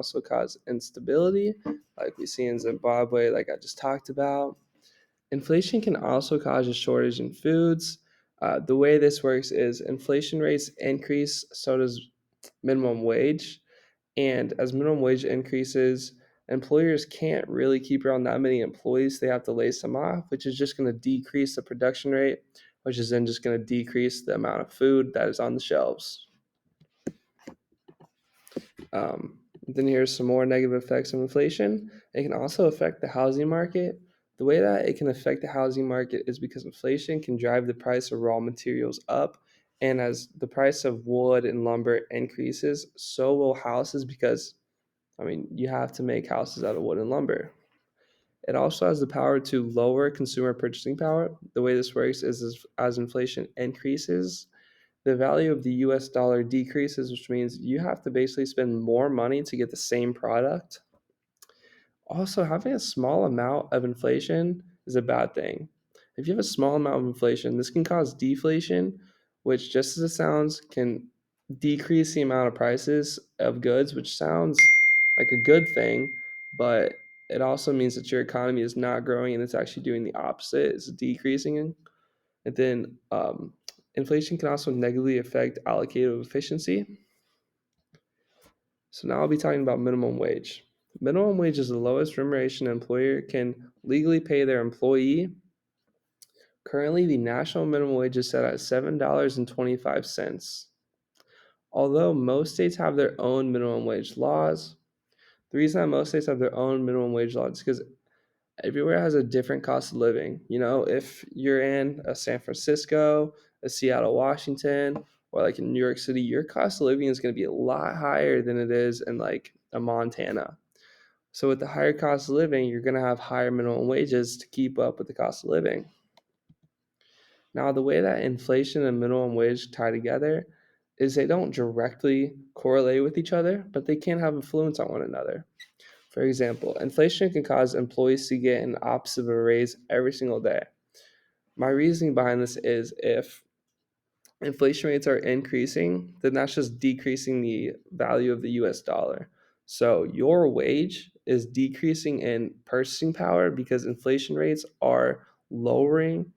also cause instability, like we see in Zimbabwe, like I just talked about. Inflation can also cause a shortage in foods. The way this works is inflation rates increase, so does minimum wage. And as minimum wage increases, employers can't really keep around that many employees. They have to lay some off, which is just going to decrease the production rate, which is then just going to decrease the amount of food that is on the shelves. Then here's some more negative effects of inflation. It can also affect the housing market. The way that it can affect the housing market is because inflation can drive the price of raw materials up. And as the price of wood and lumber increases, so will houses because, you have to make houses out of wood and lumber. It also has the power to lower consumer purchasing power. The way this works is as inflation increases, the value of the US dollar decreases, which means you have to basically spend more money to get the same product. Also, having a small amount of inflation is a bad thing. If you have a small amount of inflation, this can cause deflation, which, just as it sounds, can decrease the amount of prices of goods, which sounds like a good thing, but it also means that your economy is not growing and it's actually doing the opposite, it's decreasing. And then inflation can also negatively affect allocative efficiency. So now I'll be talking about minimum wage. Minimum wage is the lowest remuneration an employer can legally pay their employee. Currently, the national minimum wage is set at $7.25. Although most states have their own minimum wage laws, the reason that most states have their own minimum wage laws is because everywhere has a different cost of living. If you're in a San Francisco, a Seattle, Washington, or like in New York City, your cost of living is going to be a lot higher than it is in like a Montana. So with the higher cost of living, you're going to have higher minimum wages to keep up with the cost of living. Now, the way that inflation and minimum wage tie together is they don't directly correlate with each other, but they can have influence on one another. For example, inflation can cause employees to get an opposite of a raise every single day. My reasoning behind this is if inflation rates are increasing, then that's just decreasing the value of the US dollar. So your wage is decreasing in purchasing power because inflation rates are lowering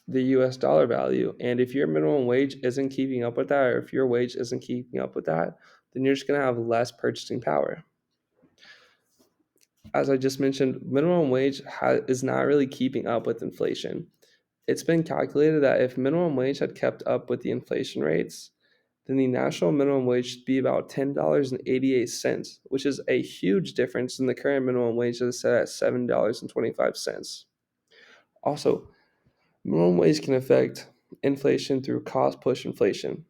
the US dollar value. And if your minimum wage isn't keeping up with that, or if your wage isn't keeping up with that, then you're just going to have less purchasing power. As I just mentioned, minimum wage is not really keeping up with inflation. It's been calculated that if minimum wage had kept up with the inflation rates, then the national minimum wage should be about $10.88, which is a huge difference than the current minimum wage that is set at $7.25. Also, minimum wage can affect inflation through cost push inflation.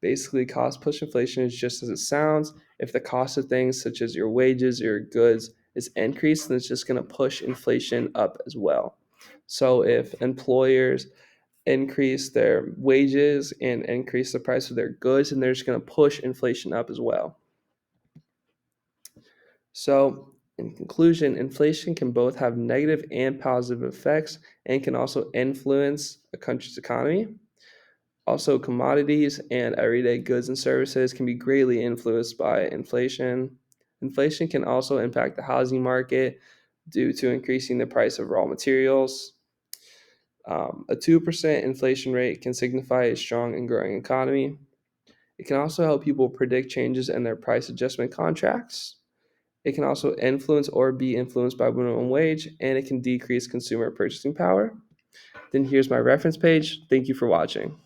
Basically, cost push inflation is just as it sounds. If the cost of things such as your wages or your goods is increased, then it's just going to push inflation up as well. So if employers increase their wages and increase the price of their goods, and they're just going to push inflation up as well. So, in conclusion, inflation can both have negative and positive effects and can also influence a country's economy. Also, commodities and everyday goods and services can be greatly influenced by inflation. Inflation can also impact the housing market due to increasing the price of raw materials. A 2% inflation rate can signify a strong and growing economy. It can also help people predict changes in their price adjustment contracts. It can also influence or be influenced by minimum wage, and it can decrease consumer purchasing power. Then here's my reference page. Thank you for watching.